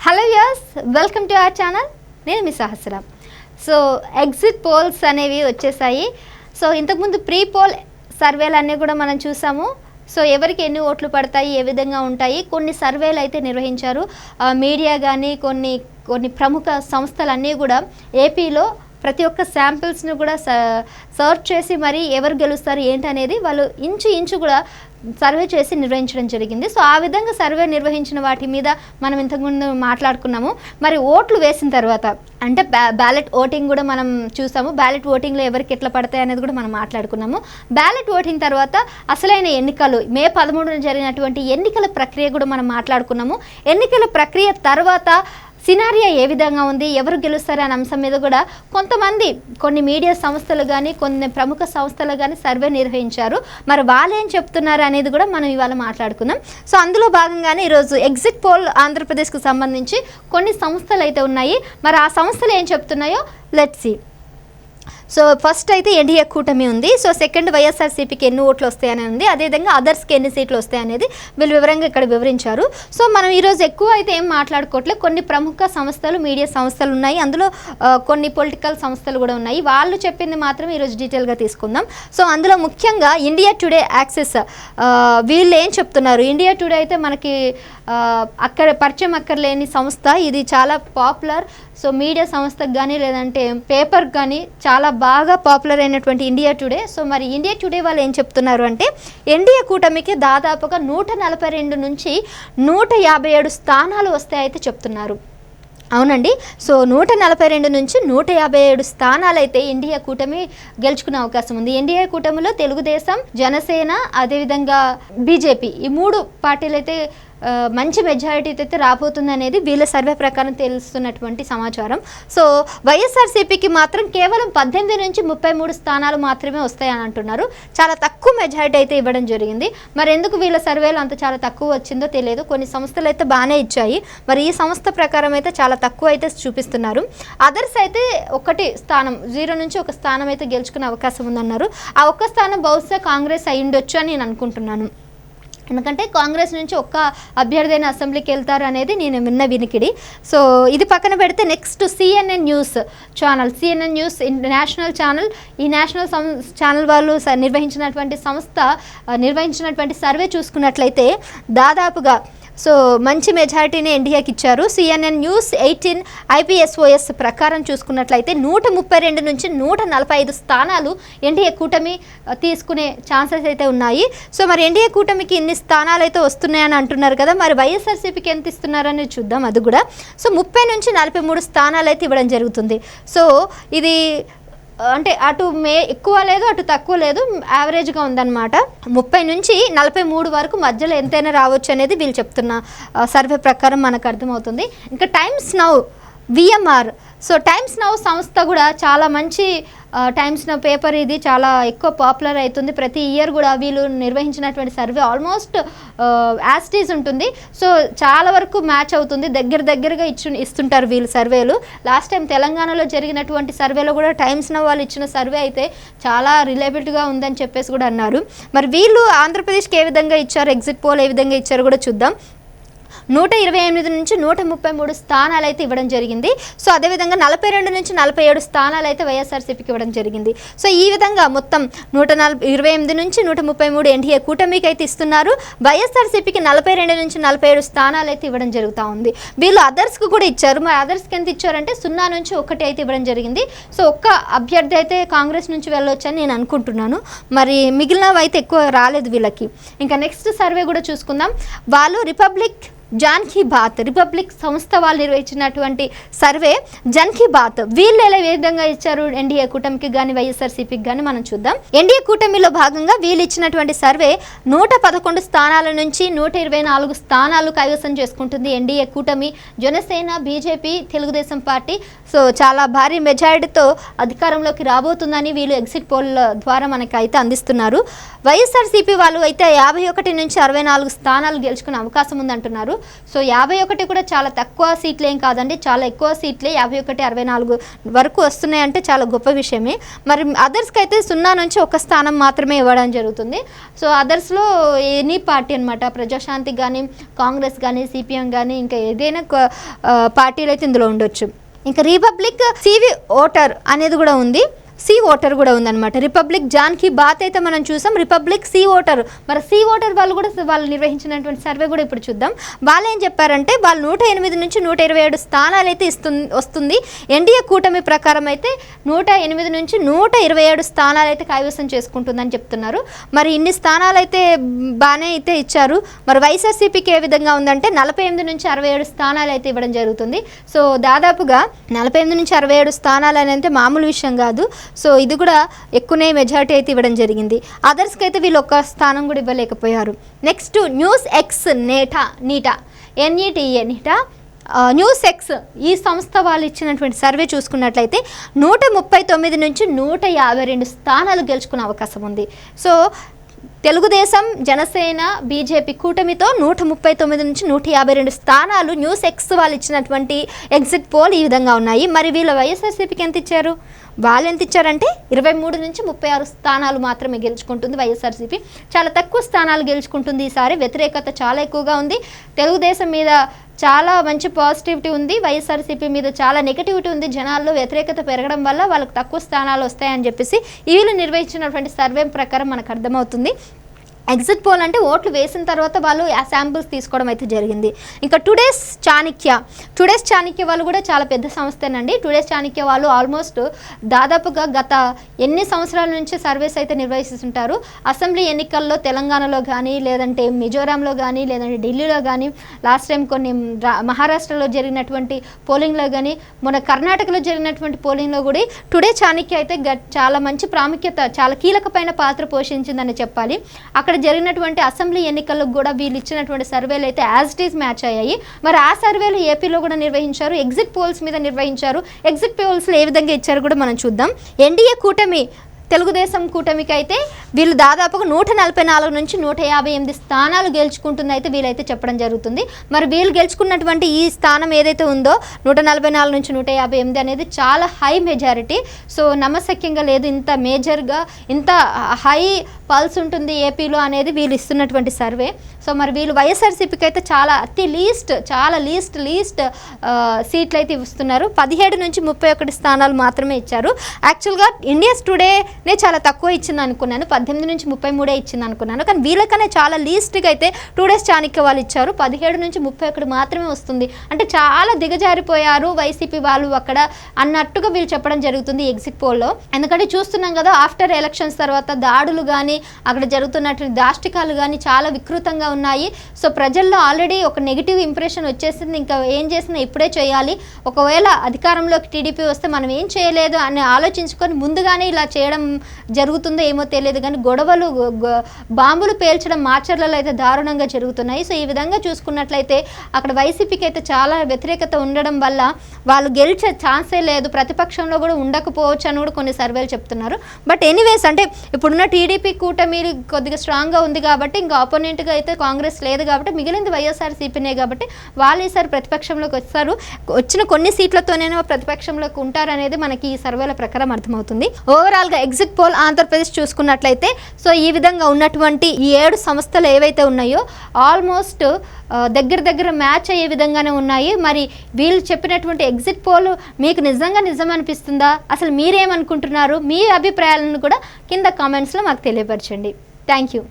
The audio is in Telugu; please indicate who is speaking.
Speaker 1: Hello yes, welcome to our channel. నేను మీ సహస్రం. సో ఎగ్జిట్ పోల్స్ అనేవి వచ్చేసాయి. సో ఇంతకుముందు ప్రీ పోల్ సర్వేలు అన్నీ కూడా మనం చూసాము. సో ఎవరికి ఎన్ని ఓట్లు పడతాయి, ఏ విధంగా ఉంటాయి, కొన్ని సర్వేలు అయితే నిర్వహించారు. మీడియా కానీ కొన్ని ప్రముఖ సంస్థలన్నీ కూడా ఏపీలో ప్రతి ఒక్క శాంపిల్స్ను కూడా సర్చ్ చేసి మరి ఎవరు గెలుస్తారు ఏంటి అనేది వాళ్ళు ఇంచు కూడా సర్వే చేసి నిర్వహించడం జరిగింది. సో ఆ విధంగా సర్వే నిర్వహించిన వాటి మీద మనం ఇంతకుముందు మాట్లాడుకున్నాము. మరి ఓట్లు వేసిన తర్వాత అంటే బ్యాలెట్ ఓటింగ్ కూడా మనం చూసాము. బ్యాలెట్ ఓటింగ్లో ఎవరికి ఎట్లా పడతాయి అనేది కూడా మనం మాట్లాడుకున్నాము. బ్యాలెట్ ఓటింగ్ తర్వాత అసలైన ఎన్నికలు మే 13న జరిగినటువంటి ఎన్నికల ప్రక్రియ కూడా మనం మాట్లాడుకున్నాము. ఎన్నికల ప్రక్రియ తర్వాత సినారియా ఏ విధంగా ఉంది, ఎవరు గెలుస్తారు అనే అంశం మీద కూడా కొన్ని మీడియా సంస్థలు కానీ కొన్ని ప్రముఖ సంస్థలు కానీ సర్వే నిర్వహించారు. మరి వాళ్ళు ఏం చెప్తున్నారు అనేది కూడా మనం ఇవాళ మాట్లాడుకుందాం. సో అందులో భాగంగానే ఈరోజు ఎగ్జిట్ పోల్ ఆంధ్రప్రదేశ్కు సంబంధించి కొన్ని సంస్థలు అయితే ఉన్నాయి. మరి ఆ సంస్థలు ఏం చెప్తున్నాయో లెట్స్ సీ. సో ఫస్ట్ అయితే ఎన్డీఏ కూటమి ఉంది. సో సెకండ్ వైఎస్ఆర్సీపీకి ఎన్ని ఓట్లు వస్తాయని ఉంది. అదేవిధంగా అదర్స్కి ఎన్ని సీట్లు వస్తాయనేది వీళ్ళు వివరంగా ఇక్కడ వివరించారు. సో మనం ఈరోజు ఎక్కువ అయితే ఏం మాట్లాడుకోవట్లేదు. కొన్ని ప్రముఖ సంస్థలు, మీడియా సంస్థలు ఉన్నాయి. అందులో కొన్ని పొలిటికల్ సంస్థలు కూడా ఉన్నాయి. వాళ్ళు చెప్పింది మాత్రం ఈరోజు డీటెయిల్గా తీసుకుందాం. సో అందులో ముఖ్యంగా ఇండియా టుడే యాక్సెస్ వీళ్ళు ఏం చెప్తున్నారు. ఇండియా టుడే అయితే మనకి పరిచయం అక్కర్లేని సంస్థ. ఇది చాలా పాపులర్. సో మీడియా సంస్థకు కానీ లేదంటే పేపర్కి కానీ చాలా బాగా పాపులర్ అయినటువంటి ఇండియా టుడే. సో మరి ఇండియా టుడే వాళ్ళు ఏం చెప్తున్నారు అంటే ఎన్డీఏ కూటమికి దాదాపుగా 142 నుంచి 157 స్థానాలు వస్తాయైతే చెప్తున్నారు. అవునండి. సో 142 నుంచి 157 స్థానాలు అయితే ఎన్డీఏ కూటమి గెలుచుకునే అవకాశం ఉంది. ఎన్డీఏ కూటమిలో తెలుగుదేశం, జనసేన, అదేవిధంగా బీజేపీ ఈ 3 పార్టీలు అయితే మంచి మెజారిటీ అయితే రాబోతుంది అనేది వీళ్ళ సర్వే ప్రకారం తెలుస్తున్నటువంటి సమాచారం. సో వైఎస్ఆర్సీపీకి మాత్రం కేవలం 18 నుంచి 33 స్థానాలు మాత్రమే వస్తాయని అంటున్నారు. చాలా తక్కువ మెజారిటీ అయితే ఇవ్వడం జరిగింది. మరి ఎందుకు వీళ్ళ సర్వేలో అంత చాలా తక్కువ వచ్చిందో తెలియదు. కొన్ని సంస్థలు అయితే బాగానే ఇచ్చాయి. మరి ఈ సంస్థ ప్రకారం అయితే చాలా తక్కువ అయితే చూపిస్తున్నారు. అదర్స్ అయితే 1 స్థానం 0 నుంచి 1 స్థానం అయితే గెలుచుకునే అవకాశం ఉందన్నారు. ఆ 1 స్థానం బహుశా కాంగ్రెస్ అయ్యుండొచ్చు అని నేను అనుకుంటున్నాను. ఎందుకంటే కాంగ్రెస్ నుంచి ఒక్క అభ్యర్థి అసెంబ్లీకి వెళ్తారు అనేది నేను విన్న వినికిడి. సో ఇది పక్కన పెడితే next CNN news channel, CNN news national channel. ఈ నేషనల్ ఛానల్ వాళ్ళు నిర్వహించినటువంటి సర్వే చూసుకున్నట్లయితే దాదాపుగా సో మంచి మెజారిటీని ఎన్డీఏకి ఇచ్చారు. CNN న్యూస్ 18 IPSOS ప్రకారం చూసుకున్నట్లయితే 132 నుంచి 145 స్థానాలు ఎన్డీఏ కూటమి తీసుకునే ఛాన్సెస్ అయితే ఉన్నాయి. సో మరి ఎన్డీఏ కూటమికి ఇన్ని స్థానాలు అయితే వస్తున్నాయని అంటున్నారు కదా. మరి వైఎస్ఆర్సీపీకి ఎంత ఇస్తున్నారని చూద్దాం. అది కూడా సో 30 నుంచి 43 స్థానాలు అయితే ఇవ్వడం జరుగుతుంది. సో ఇది అంటే అటు ఎక్కువ లేదు, అటు తక్కువ లేదు, యావరేజ్గా ఉందన్నమాట. 30 నుంచి 43 వరకు మధ్యలో ఎంతైనా రావచ్చు అనేది వీళ్ళు చెప్తున్న సర్వే ప్రకారం మనకు అర్థమవుతుంది. ఇంకా times now VMR. So times now సంస్థ కూడా చాలా మంచి టైమ్స్ నౌ పేపర్ ఇది చాలా ఎక్కువ పాపులర్ అవుతుంది. ప్రతి ఇయర్ కూడా వీళ్ళు నిర్వహించినటువంటి సర్వే ఆల్మోస్ట్ యాస్టీస్ ఉంటుంది. సో చాలా వరకు మ్యాచ్ అవుతుంది. దగ్గరగా ఇస్తుంటారు వీళ్ళు సర్వేలు. లాస్ట్ టైం తెలంగాణలో జరిగినటువంటి సర్వేలో కూడా టైమ్స్ నౌ వాళ్ళు ఇచ్చిన సర్వే అయితే చాలా రిలయబిలిటీగా ఉందని చెప్పేసి కూడా అన్నారు. మరి వీళ్ళు ఆంధ్రప్రదేశ్కి ఏ విధంగా ఇచ్చారు, ఎగ్జిట్ పోల్ ఏ విధంగా ఇచ్చారో కూడా చూద్దాం. 128 నుంచి 133 స్థానాలు అయితే ఇవ్వడం జరిగింది. సో అదేవిధంగా 42 నుంచి 47 స్థానాలు అయితే వైఎస్ఆర్సీపీకి ఇవ్వడం జరిగింది. సో ఈ విధంగా మొత్తం 128 నుంచి 133 ఎన్డీఏ కూటమికి అయితే ఇస్తున్నారు. వైఎస్ఆర్సీపీకి 42 నుంచి 47 స్థానాలు అయితే ఇవ్వడం జరుగుతూ ఉంది. వీళ్ళు అదర్స్కి కూడా ఇచ్చారు. మరి అదర్స్కి ఎంత ఇచ్చారంటే 0 నుంచి 1 అయితే ఇవ్వడం జరిగింది. సో ఒక్క అభ్యర్థి అయితే కాంగ్రెస్ నుంచి వెళ్ళొచ్చని నేను అనుకుంటున్నాను. మరి మిగిలినవి అయితే ఎక్కువ రాలేదు వీళ్ళకి. ఇంకా నెక్స్ట్ సర్వే కూడా చూసుకుందాం. వాళ్ళు రిపబ్లిక్ సంస్థ వాళ్ళు నిర్వహించినటువంటి సర్వే జన్ కీ బాత్. వీళ్ళు ఎలా ఏ విధంగా ఇచ్చారు ఎన్డీఏ కూటమికి కానీ వైఎస్ఆర్సీపీకి కానీ మనం చూద్దాం. ఎన్డీఏ కూటమిలో భాగంగా వీళ్ళు ఇచ్చినటువంటి సర్వే 111 స్థానాల నుంచి 124 స్థానాలు కైవసం చేసుకుంటుంది ఎన్డీఏ కూటమి. Janasena, BJP, Telugu Desam party so చాలా భారీ మెజారిటీతో అధికారంలోకి రాబోతుందని వీళ్ళు ఎగ్జిట్ పోల్ ద్వారా మనకి అయితే అందిస్తున్నారు. వైఎస్ఆర్సీపీ వాళ్ళు అయితే 51 నుంచి 64 స్థానాలు గెలుచుకునే అవకాశం ఉందంటున్నారు. సో 51 కూడా చాలా తక్కువ సీట్లు ఏం కాదండి, చాలా ఎక్కువ సీట్లే, 51, 64 వరకు వస్తున్నాయంటే చాలా గొప్ప విషయమే. మరి అదర్స్కి అయితే 0 నుంచి 1 స్థానం మాత్రమే ఇవ్వడం జరుగుతుంది. సో అదర్స్లో ఎనీ పార్టీ అనమాట, ప్రజాశాంతికి కానీ, కాంగ్రెస్ కానీ, సిపిఎం కానీ, ఇంకా ఏదైనా పార్టీలు అయితే ఇందులో ఉండొచ్చు. ఇంకా రిపబ్లిక్ సివి ఓటర్ అనేది కూడా ఉంది, సి ఓటర్ కూడా ఉందన్నమాట. రిపబ్లిక్ జాన్కి బాత్ అయితే మనం చూసాం, రిపబ్లిక్ సి ఓటర్. మరి సి ఓటర్ వాళ్ళు కూడా వాళ్ళు నిర్వహించినటువంటి సర్వే కూడా ఇప్పుడు చూద్దాం. వాళ్ళు ఏం చెప్పారంటే వాళ్ళు 108 నుంచి 127 స్థానాలు అయితే వస్తుంది. ఎన్డీఏ కూటమి ప్రకారం అయితే 108 నుంచి 127 స్థానాలు అయితే కైవసం చేసుకుంటుందని చెప్తున్నారు. మరి ఇన్ని స్థానాలు అయితే బాగానే అయితే ఇచ్చారు. మరి వైఎస్ఆర్సీపీకి ఏ విధంగా ఉందంటే 48 నుంచి 67 స్థానాలు అయితే ఇవ్వడం జరుగుతుంది. సో దాదాపుగా 48 నుంచి 67 స్థానాలు అనేది మామూలు విషయం కాదు. సో ఇది కూడా ఎక్కువనే మెజారిటీ అయితే ఇవ్వడం జరిగింది. అదర్స్కి అయితే వీళ్ళు 1 స్థానం కూడా ఇవ్వలేకపోయారు. Next news X Neta NETA news X ఈ సంస్థ వాళ్ళు ఇచ్చినటువంటి సర్వే చూసుకున్నట్లయితే 139 నుంచి 152 స్థానాలు గెలుచుకునే అవకాశం ఉంది. సో తెలుగుదేశం, జనసేన, బీజేపీ కూటమితో 139 నుంచి 152 స్థానాలు న్యూస్ ఎక్స్ వాళ్ళు ఇచ్చినటువంటి ఎగ్జిట్ పోల్ ఈ విధంగా ఉన్నాయి. మరి వీళ్ళ వైఎస్ఆర్సీపీకి ఎంత ఇచ్చారు? వాళ్ళు ఎంత ఇచ్చారంటే 23 నుంచి 36 స్థానాలు మాత్రమే గెలుచుకుంటుంది వైఎస్ఆర్సీపీ. చాలా తక్కువ స్థానాలు గెలుచుకుంటుంది ఈసారి. వ్యతిరేకత చాలా ఎక్కువగా ఉంది. తెలుగుదేశం మీద చాలా మంచి పాజిటివిటీ ఉంది, వైఎస్ఆర్సీపీ మీద చాలా నెగిటివిటీ ఉంది. జనాల్లో వ్యతిరేకత పెరగడం వల్ల వాళ్ళకి తక్కువ స్థానాలు వస్తాయని చెప్పేసి వీళ్ళు నిర్వహించినటువంటి సర్వే ప్రకారం మనకు అర్థమవుతుంది. ఎగ్జిట్ పోల్ అంటే ఓట్లు వేసిన తర్వాత వాళ్ళు ఆ శాంపిల్స్ తీసుకోవడం అయితే జరిగింది. ఇంకా టుడేస్ చాణక్య వాళ్ళు కూడా చాలా పెద్ద సంస్థేనండి. టుడేస్ చాణక్య వాళ్ళు ఆల్మోస్ట్ దాదాపుగా గత ఎన్ని సంవత్సరాల నుంచి సర్వేస్ అయితే నిర్వహిస్తుంటారు. అసెంబ్లీ ఎన్నికల్లో తెలంగాణలో కానీ, లేదంటే మిజోరాంలో కానీ, లేదంటే ఢిల్లీలో కానీ, లాస్ట్ టైం కొన్ని మహారాష్ట్రలో జరిగినటువంటి పోలింగ్లో కానీ, మన కర్ణాటకలో జరిగినటువంటి పోలింగ్లో కూడా టుడే చాణక్య అయితే చాలా మంచి ప్రాముఖ్యత, చాలా కీలకమైన పాత్ర పోషించిందని చెప్పాలి. అక్కడ జరిగినటువంటి అసెంబ్లీ ఎన్నికలకు కూడా వీళ్ళు ఇచ్చినటువంటి సర్వేలు అయితే యాజ్ ఇట్ ఈజ్ మ్యాచ్ అయ్యాయి. మరి ఆ సర్వేలు ఏపీలో కూడా నిర్వహించారు, ఎగ్జిట్ పోల్స్ మీద నిర్వహించారు. ఎగ్జిట్ పోల్స్లో ఏ విధంగా ఇచ్చారు కూడా మనం చూద్దాం. ఎన్డీఏ కూటమి, తెలుగుదేశం కూటమికి అయితే వీళ్ళు దాదాపుగా 144 నుంచి 158 స్థానాలు గెలుచుకుంటుంది అయితే వీళ్ళైతే చెప్పడం జరుగుతుంది. మరి వీళ్ళు గెలుచుకున్నటువంటి ఈ స్థానం ఏదైతే ఉందో 144 నుంచి 158 అనేది చాలా హై మెజారిటీ. సో నమ్మశక్యంగా లేదు, ఇంత మేజర్గా ఇంత హై పల్స్ ఉంటుంది ఏపీలో అనేది వీళ్ళు ఇస్తున్నటువంటి సర్వే. సో మరి వీళ్ళు వైఎస్ఆర్సీపీకి అయితే చాలా లీస్ట్ సీట్లు అయితే ఇస్తున్నారు. 17 నుంచి 31 స్థానాలు మాత్రమే ఇచ్చారు. యాక్చువల్గా ఇండియాస్ టుడేనే చాలా తక్కువ ఇచ్చింది అనుకున్నాను, 18 నుంచి 33 ఇచ్చింది అనుకున్నాను. కానీ వీళ్ళకనే చాలా లీస్ట్గా అయితే టుడేస్ చాణక్య వాళ్ళు ఇచ్చారు. 17 నుంచి 31 మాత్రమే వస్తుంది. అంటే చాలా దిగజారిపోయారు వైసీపీ వాళ్ళు అక్కడ అన్నట్టుగా వీళ్ళు చెప్పడం జరుగుతుంది ఎగ్జిట్ పోల్లో. ఎందుకంటే చూస్తున్నాం కదా, ఆఫ్టర్ ఎలక్షన్స్ తర్వాత దాడులు కానీ, అక్కడ జరుగుతున్నటువంటి దాష్టికాలు కానీ చాలా వికృతంగా ఉన్నాయి. సో ప్రజల్లో ఆల్రెడీ ఒక నెగిటివ్ ఇంప్రెషన్ వచ్చేసింది. ఇంకా ఏం చేసినా ఇప్పుడే చేయాలి, ఒకవేళ అధికారంలోకి టీడీపీ వస్తే మనం ఏం చేయలేదు అని ఆలోచించుకొని ముందుగానే ఇలా చేయడం జరుగుతుందో ఏమో తెలియదు. కానీ గొడవలు, బాంబులు పేల్చడం మాచర్లలో అయితే దారుణంగా జరుగుతున్నాయి. సో ఈ విధంగా చూసుకున్నట్లయితే అక్కడ వైసీపీకి అయితే చాలా వ్యతిరేకత ఉండడం వల్ల వాళ్ళు గెలిచే ఛాన్సే లేదు, ప్రతిపక్షంలో కూడా ఉండకపోవచ్చు అని కూడా కొన్ని సర్వేలు చెప్తున్నారు. బట్ ఎనీవేస్, అంటే ఇప్పుడున్న టీడీపీ కూటమి కొద్దిగా స్ట్రాంగ్గా ఉంది కాబట్టి, ఇంకా ఆపోనెంట్గా అయితే కాంగ్రెస్ లేదు కాబట్టి మిగిలింది వైఎస్ఆర్సీపీనే కాబట్టి వాళ్ళు ఈసారి ప్రతిపక్షంలోకి వస్తారు. వచ్చిన కొన్ని సీట్లతోనే ప్రతిపక్షంలోకి ఉంటారనేది మనకి ఈ సర్వేల ప్రకారం అర్థమవుతుంది. ఓవరాల్గా ఎగ్జిట్ పోల్ ఆంధ్రప్రదేశ్ చూసుకున్నట్లయితే సో ఈ విధంగా ఉన్నటువంటి ఈ 7 సంస్థలు ఏవైతే ఉన్నాయో ఆల్మోస్ట్ దగ్గర మ్యాచ్ అయ్యే విధంగానే ఉన్నాయి. మరి వీళ్ళు చెప్పినటువంటి ఎగ్జిట్ పోల్ మీకు నిజం అనిపిస్తుందా? అసలు మీరేమనుకుంటున్నారు? మీ అభిప్రాయాలను కూడా కింద కామెంట్స్లో మాకు తెలియపరచండి. Thank you.